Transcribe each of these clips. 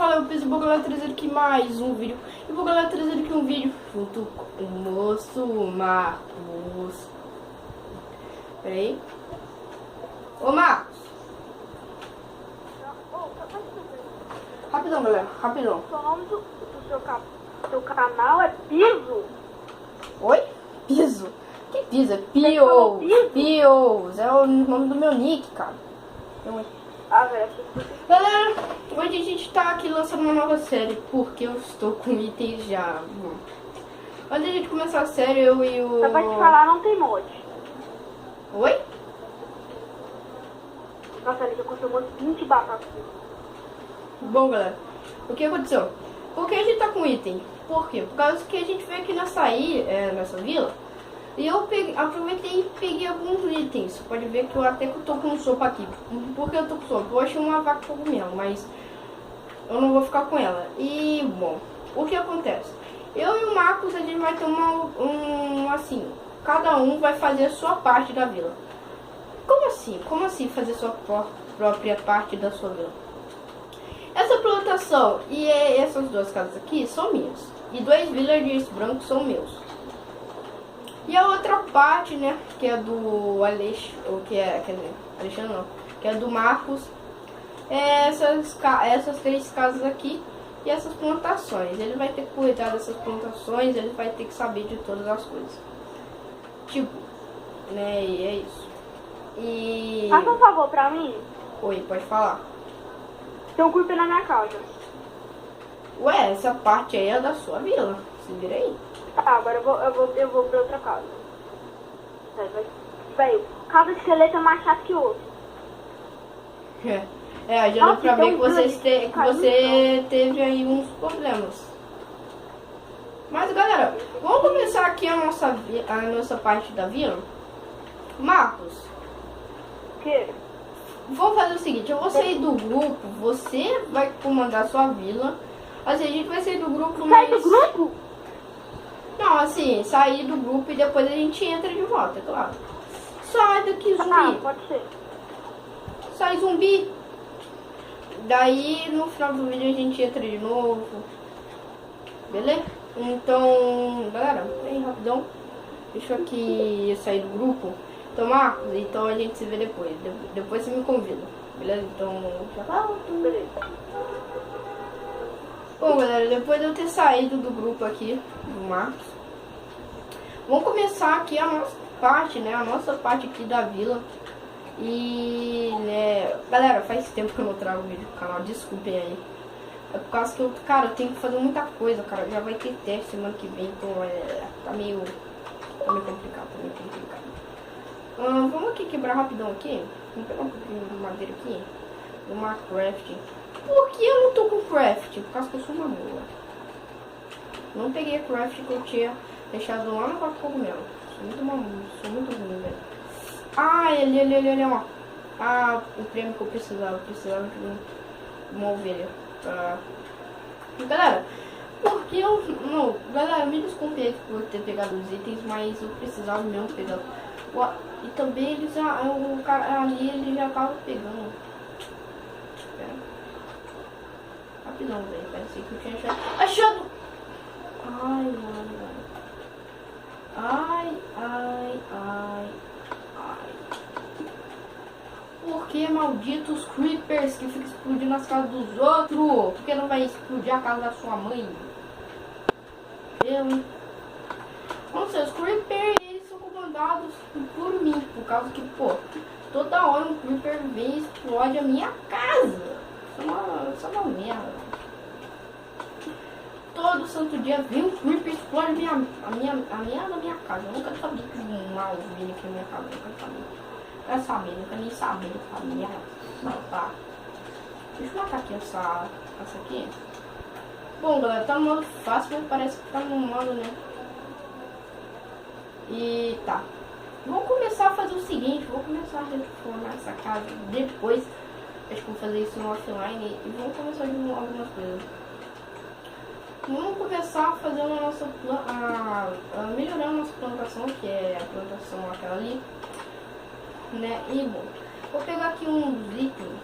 fala, eu penso, vou galera trazer aqui mais um vídeo. E vou galera trazer aqui um vídeo junto com o moço Marcos. Pera aí. Ô Marcos. Rapidão, galera, rapidão. O nome do seu canal é Piso? Oi? Piso? Que piso? É Pios. Pios. É o nome do meu nick, cara. Ah, velho. Galera, hoje a gente tá aqui lançando uma nova série, porque eu estou com itens já. Antes de a gente começar a série, eu e o... Só pra te falar, não tem mod. Oi? Nossa, ele já conseguiu umas 20 batatas. Bom, galera, o que aconteceu? Por que a gente tá com item? Por quê? Por causa que a gente veio aqui nessa vila, e eu aproveitei e peguei alguns itens. Você pode ver que eu até tô com sopa aqui. Por que eu tô com sopa? Eu achei uma vaca cogumelo, mas eu não vou ficar com ela. E, bom, o que acontece? Eu e o Marcos, a gente vai ter assim, cada um vai fazer a sua parte da vila. Como assim? Como assim fazer sua própria parte da sua vila? Essa plantação e essas duas casas aqui são minhas. E 2 villagers brancos são meus. E a outra parte, né, que é do Alexandre não, que é do Marcos, é essas 3 casas aqui e essas plantações. Ele vai ter que cuidar dessas plantações, ele vai ter que saber de todas as coisas. Tipo, né, e é isso. E... Faça um favor pra mim. Oi, pode falar. Tem um creeper na minha casa. Ué, essa parte aí é da sua vila. Se vira aí. Tá, agora eu vou pra outra casa. Velho, cada esqueleto é mais chato que o outro. Já deu pra ver que você teve aí uns problemas. Mas galera, vamos começar aqui a nossa parte da vila. Marcos. O quê? Vamos fazer o seguinte, eu vou sair do grupo, você vai comandar a sua vila. Assim, a gente vai sair do grupo, mas... Sai do grupo? Não, assim, sair do grupo e depois a gente entra de volta, claro. Sai daqui, zumbi. Ah, pode ser. Sai, zumbi. Daí, no final do vídeo, a gente entra de novo. Beleza? Então, galera, vem rapidão. Deixa eu aqui sair do grupo. Então, Marcos, então a gente se vê depois. Depois você me convida. Beleza? Então, já volto. Beleza. Bom, galera, depois de eu ter saído do grupo aqui, do Marcos, vamos começar aqui a nossa parte, né? A nossa parte aqui da vila. E, né, galera, faz tempo que eu não trago vídeo pro canal, desculpem aí. É por causa que eu, cara, eu tenho que fazer muita coisa, cara. Já vai ter teste semana que vem, então tá meio complicado, vamos aqui quebrar rapidão aqui. Vamos pegar um pouquinho de madeira aqui. Uma craft. Por que eu não tô com craft? Por causa que eu sou uma mula. Não peguei a craft que eu tinha deixado lá no quarto cogumelo. Sou muito ruim, velho. Ah, ali, ó. Ah, o prêmio que eu precisava. Precisava de uma ovelha. Galera, porque eu... Não, galera, me desculpe aí por ter pegado os itens, mas eu precisava mesmo pegar. E também o cara ali, ele já tava pegando. Pera. Rapidão, velho. Parece que eu tinha achado. Ai, mano. Ai. Por que malditos creepers que ficam explodindo as casas dos outros? Por que não vai explodir a casa da sua mãe? Não sei, os creepers, eles são comandados por mim. Por causa que, pô, toda hora um creeper vem e explode a minha casa. Isso é uma merda. Todo santo dia vem um creeper e explode a minha casa. Eu nunca sabia que um mal vinha aqui na minha casa. Nunca nem sabia essa merda. Não, tá. Deixa eu matar aqui essa aqui. Bom, galera, tá no modo fácil, mas parece que tá no modo, né? E tá. Vou começar a fazer o seguinte, vou começar a reformar essa casa depois. Acho que vou fazer isso no offline e vamos começar de algumas coisas. Vamos começar fazendo a nossa melhorando a nossa plantação, que é a plantação aquela ali, né? E bom, vou pegar aqui uns itens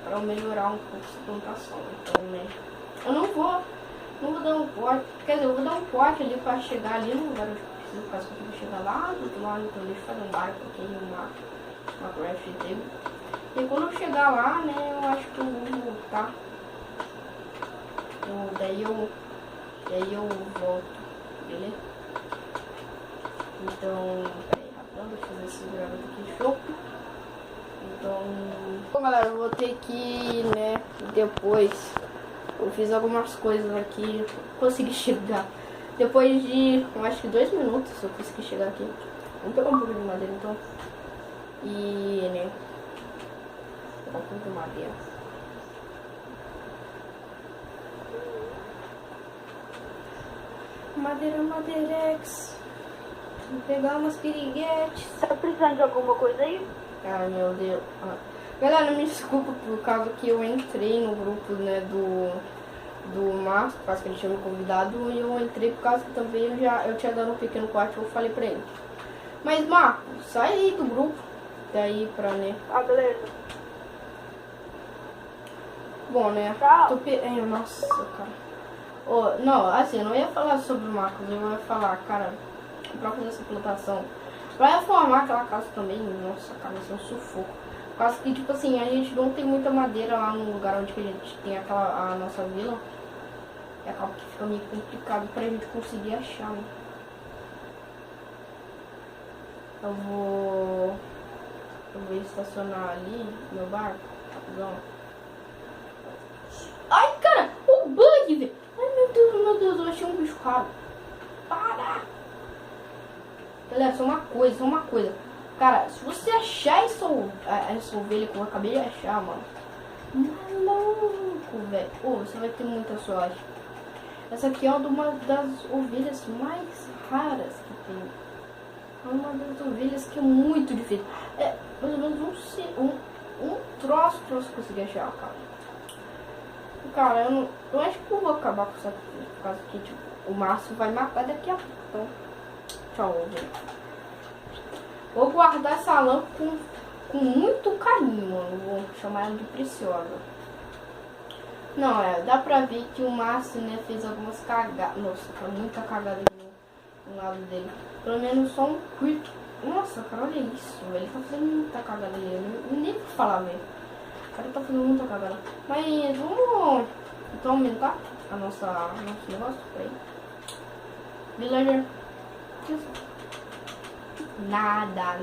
para melhorar um pouco essa plantação. Então, né? Eu não vou dar um pote. Quer dizer, eu vou dar um pote ali pra chegar ali no lugar onde eu preciso, caso eu consiga chegar lá do outro lado. Então deixa eu fazer um barco aqui, uma craft table. E quando eu chegar lá, né, eu acho que eu vou voltar. Daí eu volto, beleza? Então, peraí, rapidão, deixa eu fazer esse gravado aqui de show. Então, bom, galera, eu vou ter que, né, depois eu fiz algumas coisas aqui, consegui chegar. Depois de, eu acho que 2 minutos eu consegui chegar aqui. Vamos pegar um pouco de madeira então. E, né, pegar um pouco de madeira. Madeirex. Vou pegar umas piriguetes. Tá precisando de alguma coisa aí? Ai, meu Deus. Galera, me desculpa por causa que eu entrei no grupo, né, do Marcos, por causa que ele tinha me convidado, e eu entrei por causa que também eu tinha dado um pequeno corte, eu falei pra ele. Mas, Marcos, sai aí do grupo, daí pra, né. Ah, beleza. Bom, né. Tchau. Nossa, cara. Não, assim, eu não ia falar sobre o Marcos, eu ia falar, cara, pra fazer essa plantação, pra reformar aquela casa também, nossa, cara, vai ser um sufoco. Por causa que, tipo assim, a gente não tem muita madeira lá no lugar onde que a gente tem a nossa vila. E acaba que fica meio complicado pra gente conseguir achar, né? Eu vou estacionar ali meu barco, rapidão. Ai, cara, o bug, velho. Ai, meu Deus, eu achei um bicho raro. Para! Galera, só uma coisa. Cara, se você achar essa ovelha que eu acabei de achar, mano. Maluco, velho. Você vai ter muita sorte. Essa aqui é uma das ovelhas mais raras que tem. É uma das ovelhas que é muito difícil. É mais ou menos um troço que eu consegui achar, cara. Cara, eu acho que eu vou acabar com essa coisa, por causa que, tipo, o Márcio vai matar daqui a pouco. Então, tchau, velho. Vou guardar essa lã com muito carinho, mano. Vou chamar ela de preciosa. Não, dá pra ver que o Márcio, né, fez algumas cagadas. Nossa, cara, muita cagada aqui no lado dele. Pelo menos só um creep. Nossa, cara, olha isso. Ele tá fazendo muita cagada ali. Eu nem vou falar, velho. O cara tá fazendo muita cagada. Mas vamos então aumentar nosso negócio. Peraí. Villager. Nada.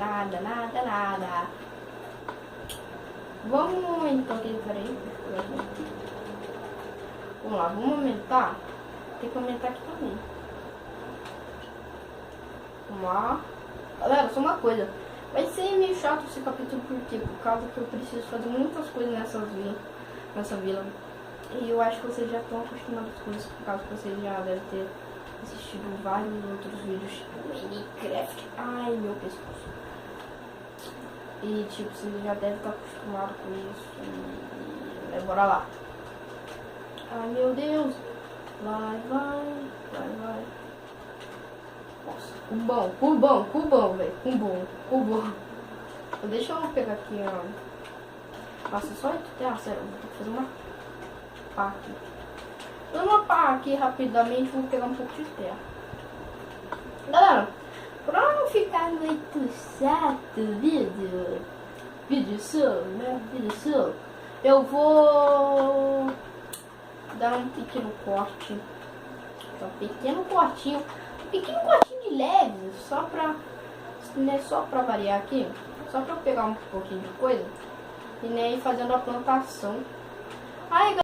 Vamos então aqui, peraí. Vamos lá, vamos aumentar. Tem que aumentar aqui também. Vamos lá. Galera, só uma coisa. Vai ser meio chato esse capítulo porque por causa que eu preciso fazer muitas coisas nessa vila. E eu acho que vocês já estão acostumados com isso, por causa que vocês já devem ter assistido vários outros vídeos tipo Minecraft. Ai, meu pescoço. E tipo, vocês já devem estar acostumados com isso. Bora lá. Ai, meu Deus. Vai. Nossa, cubão, velho. Cubão. Deixa eu pegar aqui, ó. Nossa, só terra, sério. Vou ter que fazer uma pá aqui. Fazer uma pá aqui rapidamente. Vou pegar um pouco de terra. Galera, pra não ficar muito chato o vídeo solo, né? Eu vou dar um pequeno corte. Um pequeno cortinho de leve, só pra variar aqui, só pra eu pegar um pouquinho de coisa e, né, ir fazendo a plantação. Ai,